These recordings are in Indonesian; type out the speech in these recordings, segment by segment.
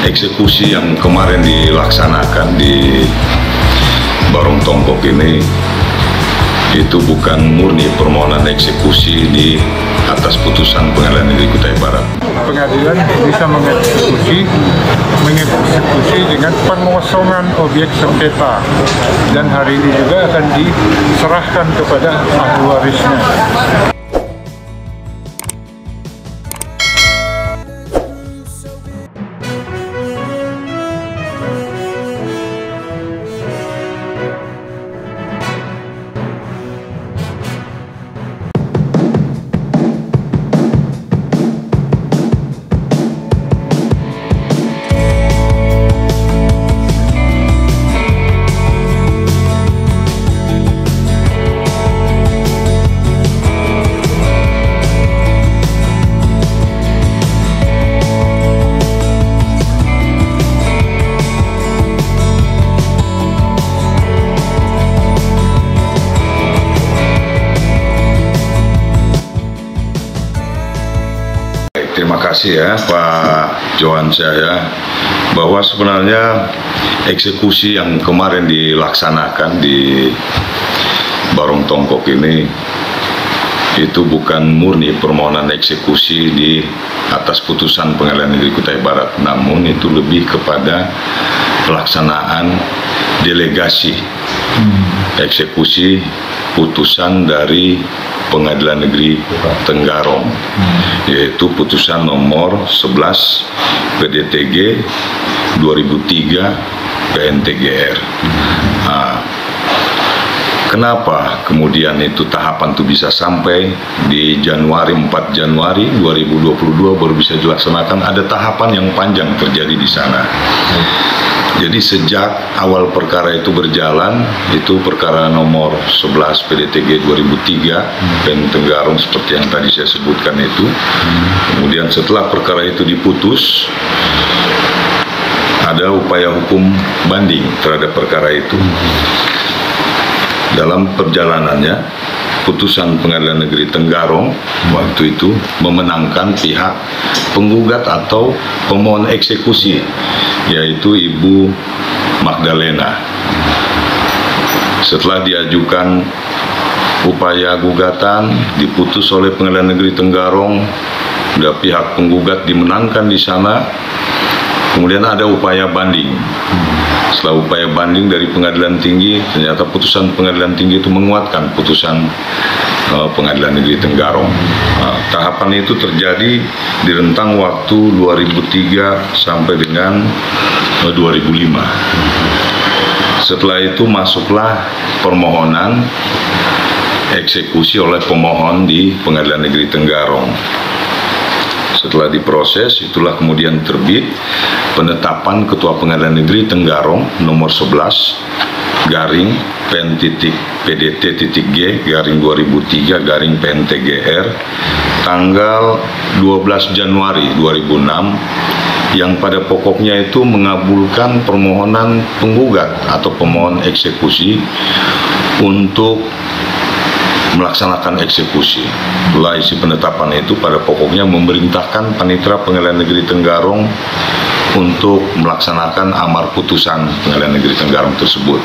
eksekusi yang kemarin dilaksanakan di Barong Tongkok ini itu bukan murni permohonan eksekusi di atas putusan Pengadilan Negeri Kutai Barat. Pengadilan bisa mengeksekusi dengan pengosongan objek sengketa, dan hari ini juga akan diserahkan kepada ahli warisnya. Terima kasih ya Pak Johansyah ya, bahwa sebenarnya eksekusi yang kemarin dilaksanakan di Barong Tongkok ini itu bukan murni permohonan eksekusi di atas putusan Pengadilan Negeri Kutai Barat, namun itu lebih kepada pelaksanaan delegasi eksekusi putusan dari Pengadilan Negeri Tenggarong, yaitu putusan nomor 11 PDTG 2003 PNTGR. Nah, kenapa kemudian itu tahapan itu bisa sampai di Januari 4 Januari 2022 baru bisa dilaksanakan? Ada tahapan yang panjang terjadi di sana. Jadi sejak awal perkara itu berjalan, itu perkara nomor 11 PDTG 2003 PN Tenggarong seperti yang tadi saya sebutkan itu. Kemudian setelah perkara itu diputus, ada upaya hukum banding terhadap perkara itu. Dalam perjalanannya, putusan Pengadilan Negeri Tenggarong waktu itu memenangkan pihak penggugat atau pemohon eksekusi, yaitu Ibu Magdalena. Setelah diajukan upaya gugatan, diputus oleh Pengadilan Negeri Tenggarong, dan pihak penggugat dimenangkan di sana. Kemudian ada upaya banding. Setelah upaya banding dari Pengadilan Tinggi, ternyata putusan Pengadilan Tinggi itu menguatkan putusan Pengadilan Negeri Tenggarong. Nah, tahapan itu terjadi di rentang waktu 2003 sampai dengan 2005. Setelah itu masuklah permohonan eksekusi oleh pemohon di Pengadilan Negeri Tenggarong. Setelah diproses, itulah kemudian terbit penetapan Ketua Pengadilan Negeri Tenggarong nomor 11 garing PN.PDT.G garing 2003 garing PNTGR tanggal 12 Januari 2006, yang pada pokoknya itu mengabulkan permohonan penggugat atau pemohon eksekusi untuk melaksanakan eksekusi. Setelah isi penetapan itu pada pokoknya memerintahkan Panitera Pengadilan Negeri Tenggarong untuk melaksanakan amar putusan Pengadilan Negeri Tenggarong tersebut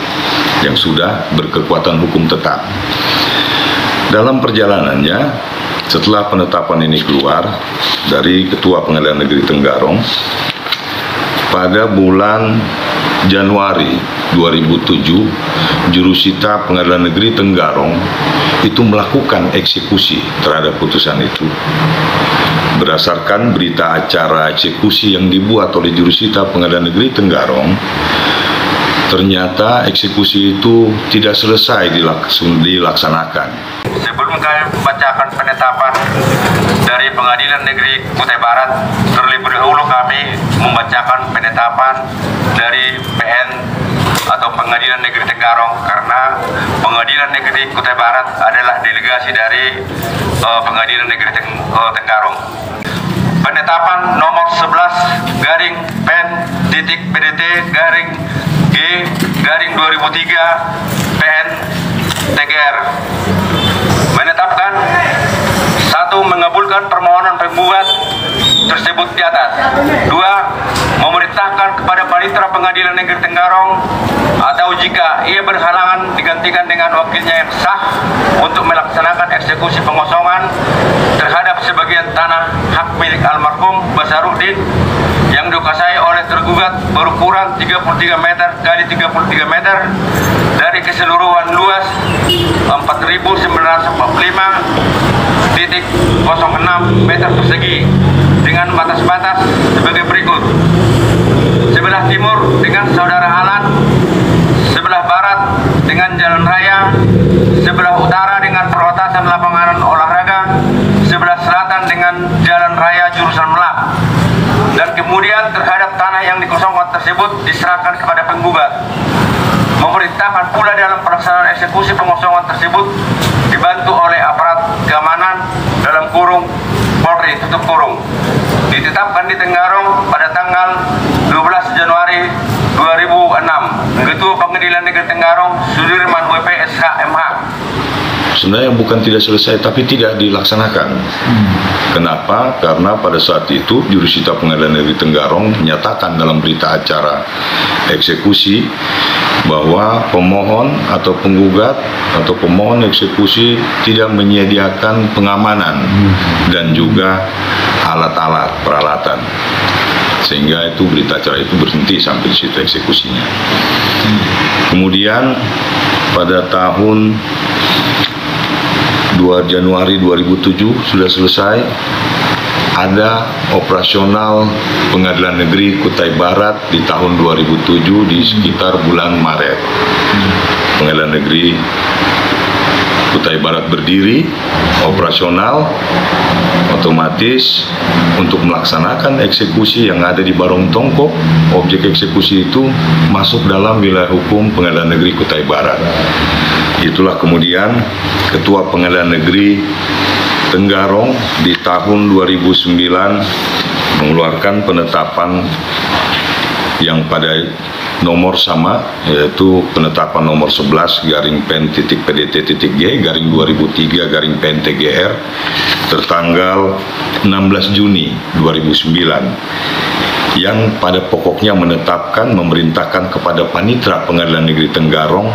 yang sudah berkekuatan hukum tetap. Dalam perjalanannya, setelah penetapan ini keluar dari Ketua Pengadilan Negeri Tenggarong, pada bulan Januari 2007, Jurusita Pengadilan Negeri Tenggarong itu melakukan eksekusi terhadap putusan itu. Berdasarkan berita acara eksekusi yang dibuat oleh Jurusita Pengadilan Negeri Tenggarong, ternyata eksekusi itu tidak selesai dilaksanakan. Sebelum kami membacakan penetapan dari Pengadilan Negeri Kutai Barat, terlebih dahulu kami membacakan penetapan dari PN atau Pengadilan Negeri Tenggarong, karena Pengadilan Negeri Kutai Barat adalah delegasi dari Pengadilan Negeri Tenggarong. Penetapan nomor 11 garing PN.PDT garing G garing 2003 PN TGR menetapkan: 1. Mengabulkan permohonan penggugat tersebut di atas. 2. Memerintahkan Panitera Pengadilan Negeri Tenggarong atau jika ia berhalangan digantikan dengan wakilnya yang sah untuk melaksanakan eksekusi pengosongan terhadap sebagian tanah hak milik almarhum Basaruddin yang dikuasai oleh tergugat berukuran 33 meter kali 33 meter dari keseluruhan luas 4.945,06 meter persegi dengan batas-batas sebagai berikut. Sebelah timur dengan Saudara Alan, sebelah barat dengan Jalan Raya, sebelah utara dengan perlintasan lapangan olahraga, sebelah selatan dengan Jalan Raya jurusan Melak. Dan kemudian terhadap tanah yang dikosongkan tersebut diserahkan kepada penggugat. Memerintahkan pula dalam pelaksanaan eksekusi pengosongan tersebut dibantu oleh aparat keamanan dalam kurung Polri tutup kurung. Ditetapkan di Tenggarong pada tanggal 12 Januari 2006. Ketua Pengadilan Negeri Tenggarong Sudirman WP SH MH. Sebenarnya bukan tidak selesai, tapi tidak dilaksanakan. Kenapa? Karena pada saat itu jurusita Pengadilan Negeri Tenggarong menyatakan dalam berita acara eksekusi bahwa pemohon atau penggugat atau pemohon eksekusi tidak menyediakan pengamanan dan juga alat-alat peralatan, sehingga itu berita acara itu berhenti sampai di situ eksekusinya. Kemudian pada tahun 2 Januari 2007 sudah selesai. Ada operasional Pengadilan Negeri Kutai Barat di tahun 2007 di sekitar bulan Maret. Pengadilan Negeri Kutai Barat berdiri, operasional, otomatis untuk melaksanakan eksekusi yang ada di Barong Tongkok. Objek eksekusi itu masuk dalam wilayah hukum Pengadilan Negeri Kutai Barat. Itulah kemudian Ketua Pengadilan Negeri Tenggarong di tahun 2009 mengeluarkan penetapan yang pada nomor sama, yaitu penetapan nomor 11/PDT.G/2003/PN-TGR tertanggal 16 Juni 2009 yang pada pokoknya menetapkan memerintahkan kepada Panitera Pengadilan Negeri Tenggarong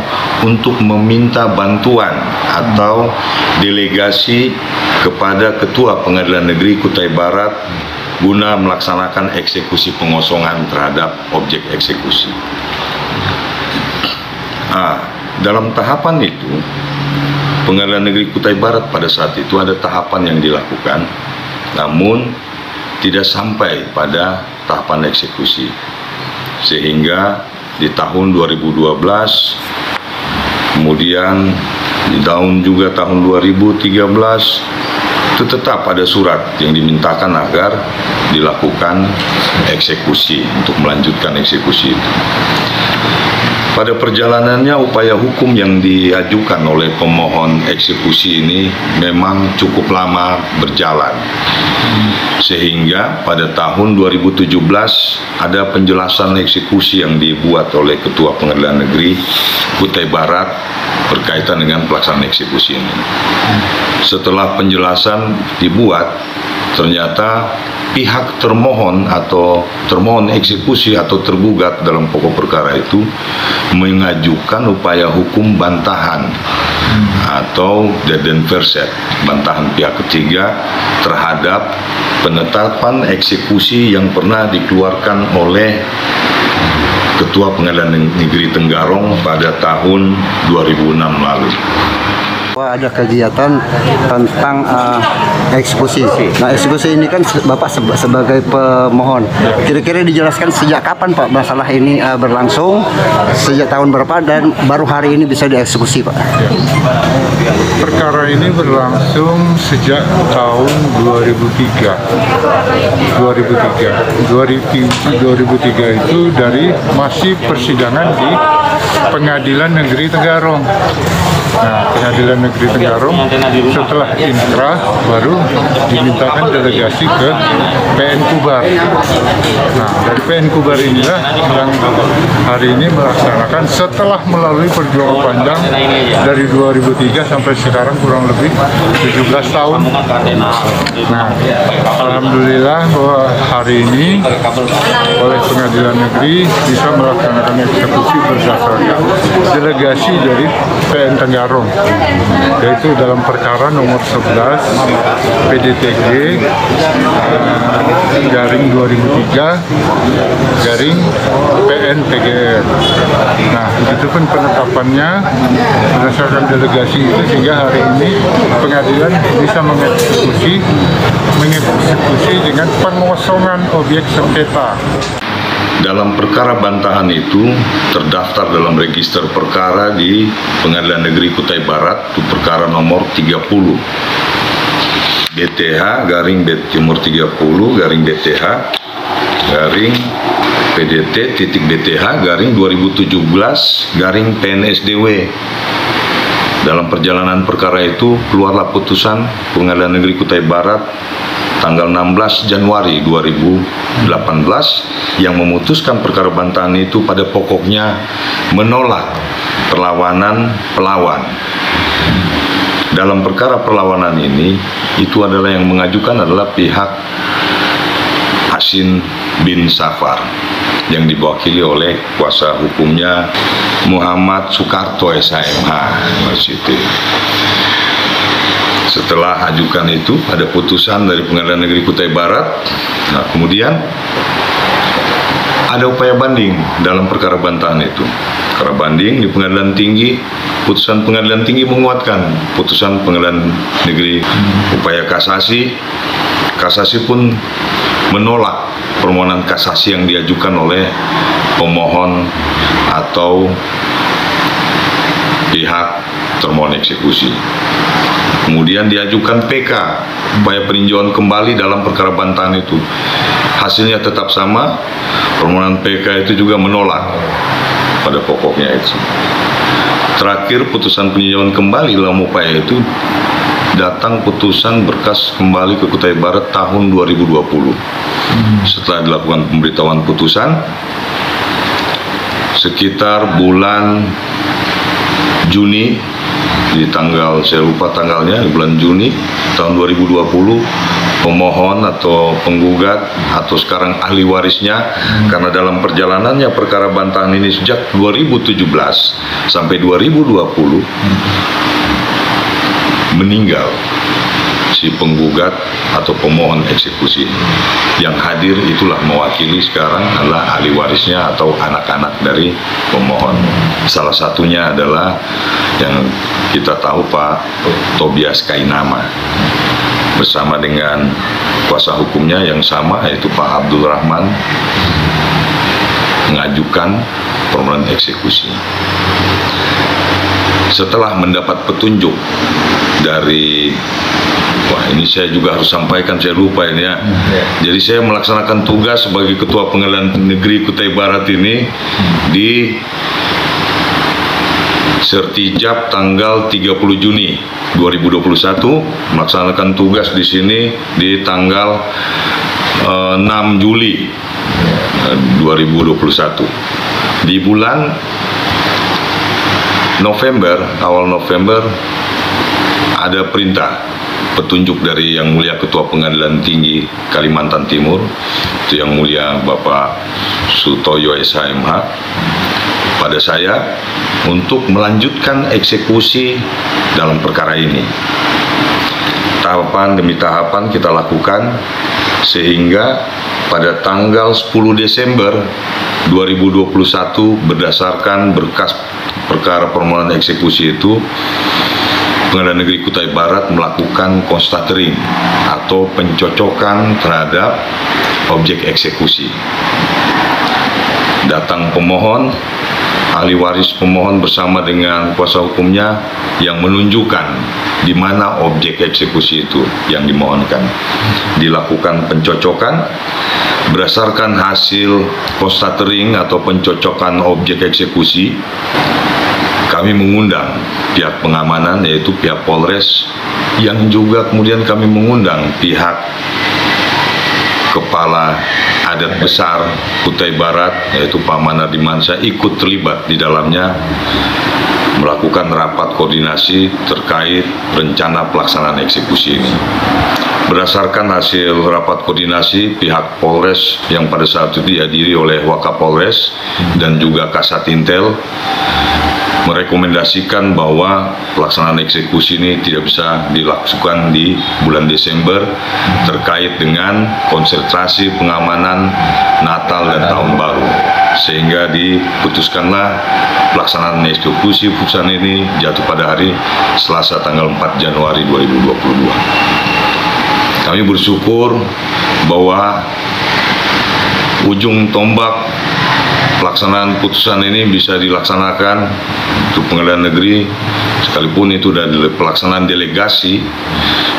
untuk meminta bantuan atau delegasi kepada Ketua Pengadilan Negeri Kutai Barat guna melaksanakan eksekusi pengosongan terhadap objek eksekusi. Dalam tahapan itu, Pengadilan Negeri Kutai Barat pada saat itu ada tahapan yang dilakukan, namun tidak sampai pada tahapan eksekusi, sehingga di tahun 2012, kemudian di tahun 2013 itu tetap ada surat yang dimintakan agar dilakukan eksekusi untuk melanjutkan eksekusi itu. Pada perjalanannya upaya hukum yang diajukan oleh pemohon eksekusi ini memang cukup lama berjalan. Sehingga pada tahun 2017 ada penjelasan eksekusi yang dibuat oleh Ketua Pengadilan Negeri Kutai Barat berkaitan dengan pelaksanaan eksekusi ini. Setelah penjelasan dibuat, ternyata pihak termohon atau termohon eksekusi atau tergugat dalam pokok perkara itu mengajukan upaya hukum bantahan atau dedenverset, bantahan pihak ketiga terhadap penetapan eksekusi yang pernah dikeluarkan oleh Ketua Pengadilan Negeri Tenggarong pada tahun 2006 lalu. Ada kegiatan tentang eksekusi. Nah, eksekusi ini kan Bapak sebagai pemohon. Kira-kira dijelaskan sejak kapan Pak masalah ini berlangsung? Sejak tahun berapa dan baru hari ini bisa dieksekusi Pak? Perkara ini berlangsung sejak tahun 2003 itu dari masih persidangan di Pengadilan Negeri Tenggarong. Nah, Pengadilan Negeri Tenggarong setelah inkrah baru dimintakan delegasi ke PN Kubar. Nah, dari PN Kubar inilah yang hari ini melaksanakan setelah melalui perjuangan panjang dari 2003 sampai sekarang kurang lebih 17 tahun. Nah, alhamdulillah bahwa hari ini oleh Pengadilan Negeri bisa melaksanakan eksekusi berdasarkan delegasi dari PN Tenggarong, yaitu dalam perkara nomor 11 PDTG garing 2003 garing PN TGR. Nah, itu pun penetapannya berdasarkan delegasi itu, sehingga hari ini pengadilan bisa mengeksekusi dengan pengosongan objek sengketa. Dalam perkara bantahan itu terdaftar dalam register perkara di Pengadilan Negeri Kutai Barat, itu perkara nomor 30 BTH garing Timur 30 garing BTH garing PDT titik BTH garing 2017 garing PNSDW. Dalam perjalanan perkara itu keluarlah putusan Pengadilan Negeri Kutai Barat tanggal 16 Januari 2018 yang memutuskan perkara bantahan itu pada pokoknya menolak perlawanan pelawan. Dalam perkara perlawanan ini, itu adalah yang mengajukan adalah pihak Hasin bin Safar yang diwakili oleh kuasa hukumnya Muhammad Soekarto SHMH. Setelah ajukan itu ada putusan dari Pengadilan Negeri Kutai Barat. Nah, kemudian ada upaya banding dalam perkara bantahan itu. Perkara banding di Pengadilan Tinggi, putusan Pengadilan Tinggi menguatkan putusan Pengadilan Negeri. Upaya kasasi pun menolak permohonan kasasi yang diajukan oleh pemohon atau pihak termohon eksekusi. Kemudian diajukan PK, upaya peninjauan kembali dalam perkara bantahan itu. Hasilnya tetap sama, permohonan PK itu juga menolak pada pokoknya itu. Terakhir putusan peninjauan kembali dalam upaya itu datang putusan berkas kembali ke Kutai Barat tahun 2020. Setelah dilakukan pemberitahuan putusan, sekitar bulan Juni, di tanggal, saya lupa tanggalnya, di bulan Juni tahun 2020, pemohon atau penggugat atau sekarang ahli warisnya, karena dalam perjalanannya perkara bantahan ini sejak 2017 sampai 2020 meninggal si penggugat atau pemohon eksekusi. Yang hadir itulah mewakili sekarang adalah ahli warisnya atau anak-anak dari pemohon. Salah satunya adalah yang kita tahu Pak Tobias Kainama bersama dengan kuasa hukumnya yang sama, yaitu Pak Abdul Rahman, mengajukan permohonan eksekusi. Setelah mendapat petunjuk dari, wah ini saya juga harus sampaikan, saya lupa ini ya. Jadi saya melaksanakan tugas sebagai Ketua Pengadilan Negeri Kutai Barat ini di Sertijab tanggal 30 Juni 2021, melaksanakan tugas di sini di tanggal 6 Juli 2021. Di bulan November, awal November, ada perintah petunjuk dari Yang Mulia Ketua Pengadilan Tinggi Kalimantan Timur, itu Yang Mulia Bapak Sutoyo SHMH, pada saya untuk melanjutkan eksekusi dalam perkara ini. Tahapan demi tahapan kita lakukan sehingga pada tanggal 10 Desember 2021 berdasarkan berkas perkara permohonan eksekusi itu, Pengadilan Negeri Kutai Barat melakukan konstatering atau pencocokan terhadap objek eksekusi. Datang pemohon, ahli waris pemohon bersama dengan kuasa hukumnya yang menunjukkan di mana objek eksekusi itu yang dimohonkan. Dilakukan pencocokan berdasarkan hasil konstatering atau pencocokan objek eksekusi. kami mengundang pihak pengamanan, yaitu pihak Polres, yang juga kemudian kami mengundang pihak Kepala Adat Besar Kutai Barat, yaitu Pak Manardi Mansyah, ikut terlibat di dalamnya, melakukan rapat koordinasi terkait rencana pelaksanaan eksekusi ini. Berdasarkan hasil rapat koordinasi, pihak Polres yang pada saat itu dihadiri oleh Wakapolres dan juga Kasat Intel merekomendasikan bahwa pelaksanaan eksekusi ini tidak bisa dilakukan di bulan Desember terkait dengan konsentrasi pengamanan Natal dan Tahun Baru, sehingga diputuskanlah pelaksanaan eksekusi putusan ini jatuh pada hari Selasa tanggal 4 Januari 2022. Kami bersyukur bahwa ujung tombak pelaksanaan putusan ini bisa dilaksanakan untuk Pengadilan Negeri, sekalipun itu dari pelaksanaan delegasi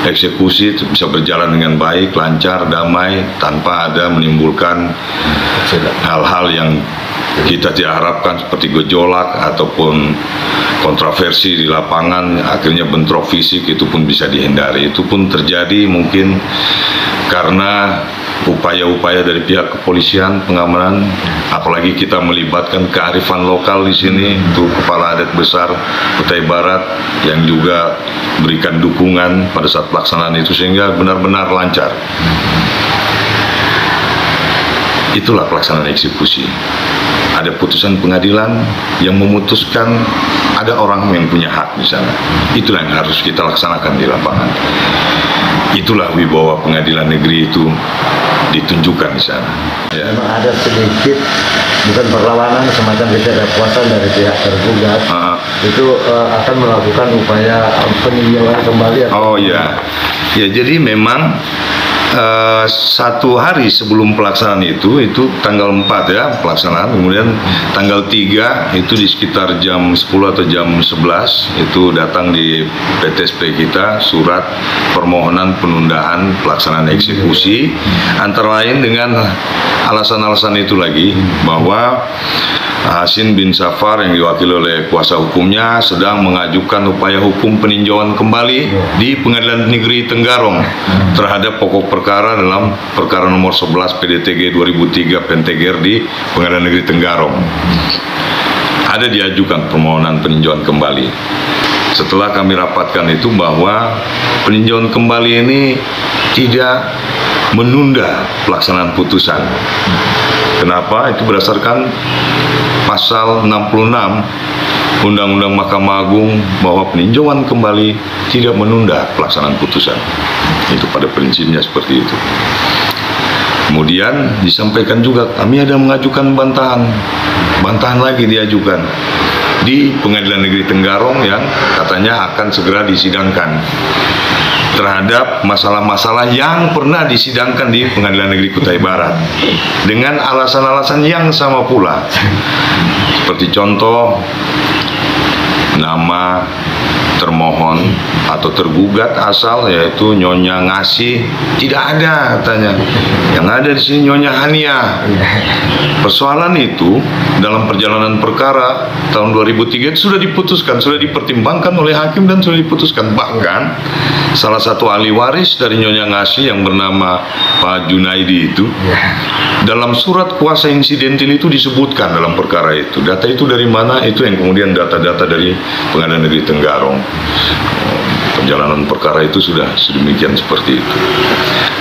eksekusi bisa berjalan dengan baik, lancar, damai, tanpa ada menimbulkan hal-hal yang kita tidak harapkan seperti gejolak ataupun kontroversi di lapangan, akhirnya bentrok fisik, itu pun bisa dihindari. Itu pun terjadi mungkin karena upaya-upaya dari pihak kepolisian, pengamanan, apalagi kita melibatkan kearifan lokal di sini, itu Kepala Adat Besar Kutai Barat yang juga berikan dukungan pada saat pelaksanaan itu, sehingga benar-benar lancar. Itulah pelaksanaan eksekusi. Ada putusan pengadilan yang memutuskan ada orang yang punya hak di sana. Itulah yang harus kita laksanakan di lapangan. Itulah wibawa pengadilan negeri itu ditunjukkan di sana. Ya. Memang ada sedikit, bukan perlawanan, semacam ketidakpuasan dari pihak tergugat. Itu akan melakukan upaya peninjauan kembali. Oh ya, ya, jadi memang satu hari sebelum pelaksanaan itu tanggal 4 ya pelaksanaan, kemudian tanggal 3 itu di sekitar jam 10 atau jam 11 itu datang di PTSP kita surat permohonan penundaan pelaksanaan eksekusi, antara lain dengan alasan-alasan itu lagi, bahwa Hasin bin Safar yang diwakili oleh kuasa hukumnya sedang mengajukan upaya hukum peninjauan kembali di Pengadilan Negeri Tenggarong terhadap pokok perkara dalam perkara nomor 11 PDTG 2003 Penteger di Pengadilan Negeri Tenggarong. Ada diajukan permohonan peninjauan kembali. Setelah kami rapatkan itu bahwa peninjauan kembali ini tidak menunda pelaksanaan putusan. Kenapa? Itu berdasarkan pasal 66 Undang-Undang Mahkamah Agung, bahwa peninjauan kembali tidak menunda pelaksanaan putusan. Itu pada prinsipnya seperti itu. Kemudian disampaikan juga kami ada mengajukan bantahan lagi diajukan di Pengadilan Negeri Tenggarong yang katanya akan segera disidangkan terhadap masalah-masalah yang pernah disidangkan di Pengadilan Negeri Kutai Barat dengan alasan-alasan yang sama pula, seperti contoh nama termohon atau tergugat asal, yaitu Nyonya Ngasih, tidak ada katanya. Yang ada di sini Nyonya Hania. Persoalan itu dalam perjalanan perkara tahun 2003 sudah diputuskan, sudah dipertimbangkan oleh hakim dan sudah diputuskan. Bahkan salah satu ahli waris dari Nyonya Ngasih yang bernama Pak Junaidi itu, dalam surat kuasa insidentil itu disebutkan dalam perkara itu. Data itu dari mana? Itu yang kemudian data-data dari Pengadilan Negeri Tenggarong. Perjalanan perkara itu sudah sedemikian seperti itu.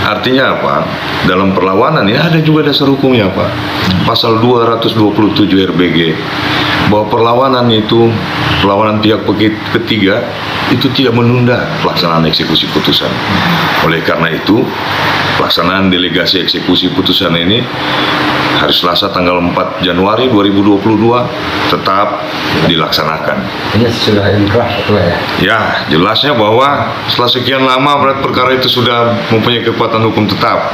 Artinya apa? Dalam perlawanan ya ada juga dasar hukumnya, Pak. Pasal 227 RBG, bahwa perlawanan itu, perlawanan pihak ketiga itu tidak menunda pelaksanaan eksekusi putusan. Oleh karena itu, pelaksanaan delegasi eksekusi putusan ini hari Selasa tanggal 4 Januari 2022 tetap dilaksanakan. Ini sudah inkrah ya? Ya, jelasnya bahwa setelah sekian lama berat perkara itu sudah mempunyai kekuatan hukum tetap.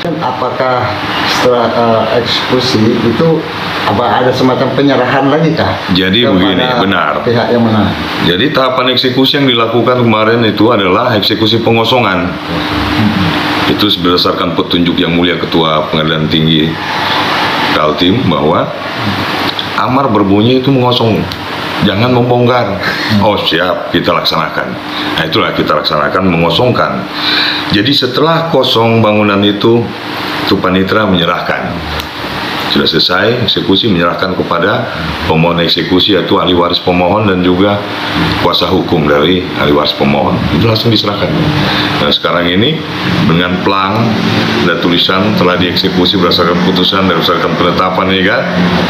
Apakah setelah eksekusi itu ada semacam penyerahan lagi kah? Jadi begini, benar. Pihak yang menang. Jadi tahapan eksekusi yang dilakukan kemarin itu adalah eksekusi pengosongan. Itu berdasarkan petunjuk yang mulia Ketua Pengadilan Tinggi Kaltim, bahwa amar berbunyi itu mengosong jangan membongkar. Oh siap, kita laksanakan. Nah itulah kita laksanakan, mengosongkan. Jadi setelah kosong bangunan itu panitra menyerahkan. Sudah selesai eksekusi, menyerahkan kepada pemohon eksekusi, yaitu ahli waris pemohon dan juga kuasa hukum dari ahli waris pemohon. Itu langsung diserahkan. Nah sekarang ini dengan plang dan tulisan telah dieksekusi berdasarkan putusan dan berdasarkan penetapan ini kan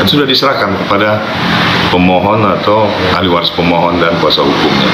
sudah diserahkan kepada pemohon atau ahli waris pemohon dan kuasa hukumnya.